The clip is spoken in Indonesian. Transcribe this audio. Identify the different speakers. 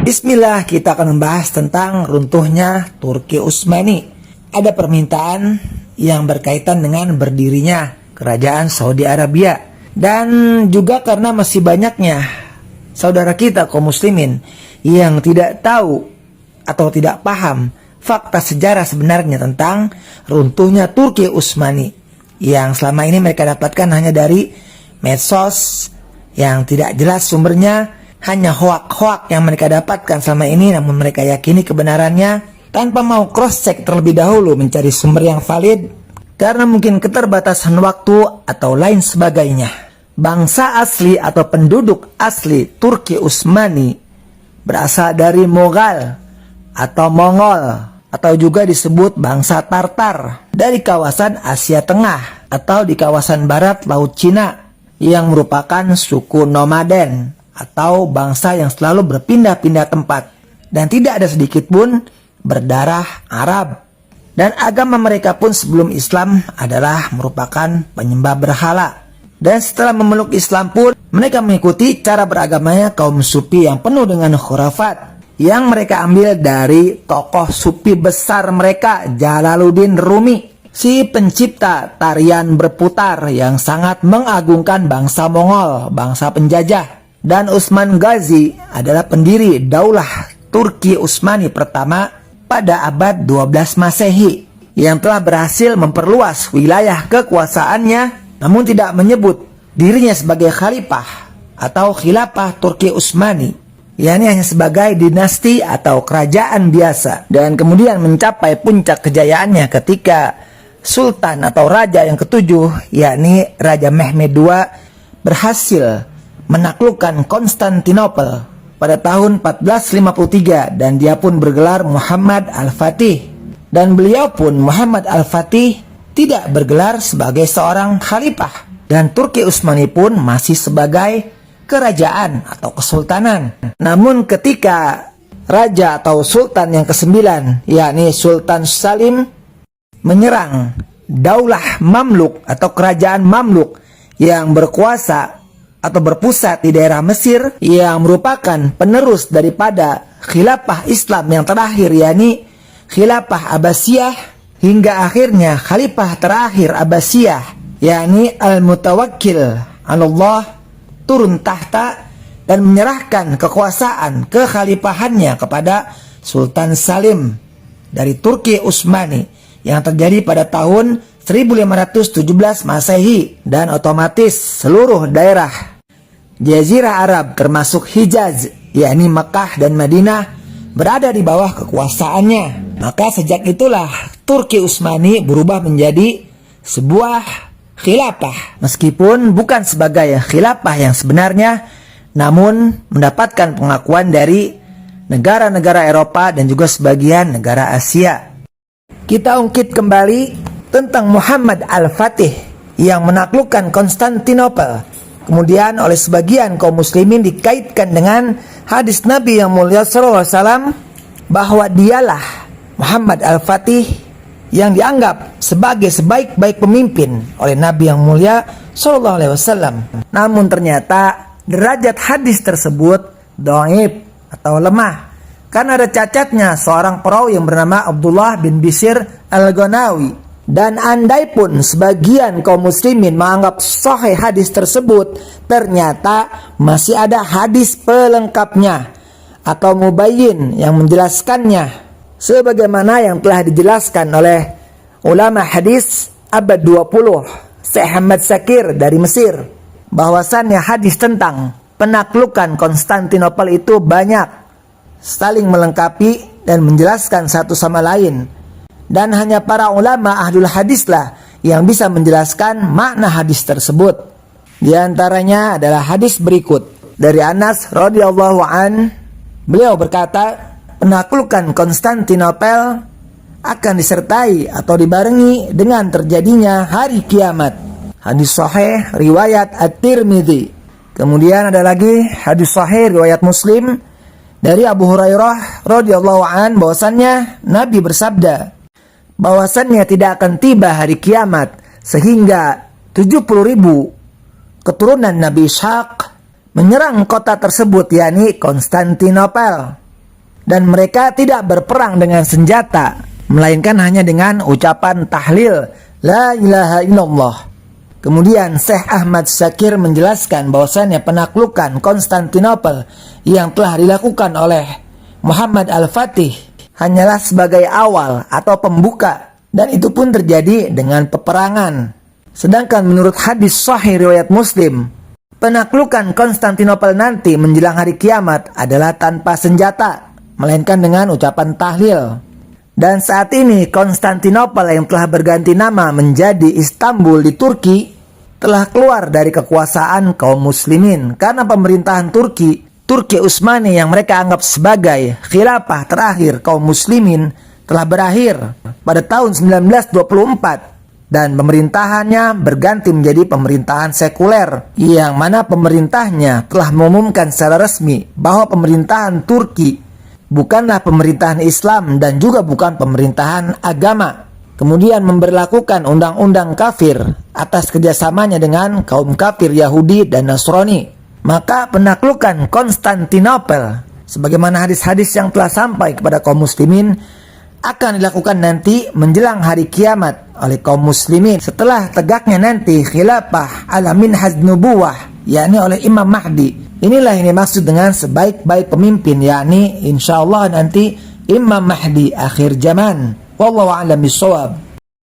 Speaker 1: Bismillah, kita akan membahas tentang runtuhnya Turki Utsmani. Ada permintaan yang berkaitan dengan berdirinya Kerajaan Saudi Arabia. Dan juga karena masih banyaknya saudara kita kaum muslimin yang tidak tahu atau tidak paham fakta sejarah sebenarnya tentang runtuhnya Turki Utsmani, yang selama ini mereka dapatkan hanya dari medsos yang tidak jelas sumbernya, hanya hoak-hoak yang mereka dapatkan selama ini, namun mereka yakini kebenarannya tanpa mau cross-check terlebih dahulu mencari sumber yang valid karena mungkin keterbatasan waktu atau lain sebagainya. Bangsa asli atau penduduk asli Turki Utsmani berasal dari Moghal atau Mongol, atau juga disebut bangsa Tartar, dari kawasan Asia Tengah atau di kawasan barat Laut Cina, yang merupakan suku nomaden atau bangsa yang selalu berpindah-pindah tempat dan tidak ada sedikit pun berdarah Arab. Dan agama mereka pun sebelum Islam adalah merupakan penyembah berhala. Dan setelah memeluk Islam pun mereka mengikuti cara beragamanya kaum Sufi yang penuh dengan khurafat yang mereka ambil dari tokoh Sufi besar mereka, Jalaluddin Rumi, si pencipta tarian berputar yang sangat mengagungkan bangsa Mongol, bangsa penjajah. Dan Utsman Ghazi adalah pendiri Daulah Turki Utsmani pertama pada abad 12 Masehi yang telah berhasil memperluas wilayah kekuasaannya, namun tidak menyebut dirinya sebagai khalifah atau khilafah Turki Utsmani, yakni hanya sebagai dinasti atau kerajaan biasa. Dan kemudian mencapai puncak kejayaannya ketika Sultan atau Raja yang ketujuh, yakni Raja Mehmed II, berhasil menaklukkan Konstantinopel pada tahun 1453 dan dia pun bergelar Muhammad Al-Fatih. Dan beliau pun Muhammad Al-Fatih tidak bergelar sebagai seorang khalifah, dan Turki Utsmani pun masih sebagai kerajaan atau kesultanan. Namun ketika raja atau sultan yang ke-9, yakni Sultan Salim, menyerang Daulah Mamluk atau kerajaan Mamluk yang berkuasa atau berpusat di daerah Mesir, yang merupakan penerus daripada khilafah Islam yang terakhir, yakni khilafah Abbasiyah, hingga akhirnya khalifah terakhir Abbasiyah, yakni Al-Mutawakkil Allah, turun tahta dan menyerahkan kekuasaan kekhalifahannya kepada Sultan Salim dari Turki Utsmani yang terjadi pada tahun 1517 Masehi, dan otomatis seluruh daerah Jazirah Arab termasuk Hijaz, yakni Mekah dan Madinah, berada di bawah kekuasaannya. Maka sejak itulah Turki Utsmani berubah menjadi sebuah khilafah, meskipun bukan sebagai khilafah yang sebenarnya, namun mendapatkan pengakuan dari negara-negara Eropa dan juga sebagian negara Asia. Kita ungkit kembali tentang Muhammad Al-Fatih yang menaklukkan Konstantinopel. Kemudian oleh sebagian kaum muslimin dikaitkan dengan hadis Nabi yang mulia SAW, bahwa dialah Muhammad Al-Fatih yang dianggap sebagai sebaik-baik pemimpin oleh Nabi yang mulia SAW. Namun ternyata derajat hadis tersebut dhaif atau lemah, karena ada cacatnya seorang perawi yang bernama Abdullah bin Bishr Al-Ghanawi. Dan andai pun sebagian kaum muslimin menganggap sahih hadis tersebut, ternyata masih ada hadis pelengkapnya atau mubayyin yang menjelaskannya, sebagaimana yang telah dijelaskan oleh ulama hadis abad 20 Syekh Ahmad Shakir dari Mesir, bahwasannya hadis tentang penaklukan Konstantinopel itu banyak, saling melengkapi dan menjelaskan satu sama lain. Dan hanya para ulama ahlul hadislah yang bisa menjelaskan makna hadis tersebut. Di antaranya adalah hadis berikut dari Anas radhiyallahu an. Beliau berkata, penaklukan Konstantinopel akan disertai atau dibarengi dengan terjadinya hari kiamat. Hadis sahih riwayat At-Tirmidzi. Kemudian ada lagi hadis sahih riwayat Muslim dari Abu Hurairah radhiyallahu an, bahwasannya Nabi bersabda, bahwasannya tidak akan tiba hari kiamat sehingga 70.000 keturunan Nabi Ishaq menyerang kota tersebut, yakni Konstantinopel. Dan mereka tidak berperang dengan senjata, melainkan hanya dengan ucapan tahlil, La ilaha illallah. Kemudian Syekh Ahmad Syakir menjelaskan bahwasannya penaklukan Konstantinopel yang telah dilakukan oleh Muhammad Al-Fatih hanyalah sebagai awal atau pembuka, dan itu pun terjadi dengan peperangan. Sedangkan menurut hadis sahih riwayat Muslim, penaklukan Konstantinopel nanti menjelang hari kiamat adalah tanpa senjata, melainkan dengan ucapan tahlil. Dan saat ini Konstantinopel yang telah berganti nama menjadi Istanbul di Turki telah keluar dari kekuasaan kaum muslimin, karena pemerintahan Turki Utsmani yang mereka anggap sebagai khilafah terakhir kaum muslimin telah berakhir pada tahun 1924, dan pemerintahannya berganti menjadi pemerintahan sekuler, yang mana pemerintahnya telah mengumumkan secara resmi bahwa pemerintahan Turki bukanlah pemerintahan Islam dan juga bukan pemerintahan agama. Kemudian memberlakukan undang-undang kafir atas kerjasamanya dengan kaum kafir Yahudi dan Nasrani. Maka penaklukan Konstantinopel, sebagaimana hadis-hadis yang telah sampai kepada kaum muslimin, akan dilakukan nanti menjelang hari kiamat oleh kaum muslimin setelah tegaknya nanti khilafah ala minhaj nubuwah, yakni oleh Imam Mahdi. Inilah yang dimaksud dengan sebaik-baik pemimpin, yakni insyaallah nanti Imam Mahdi akhir zaman. Wallahu a'lam bishawab.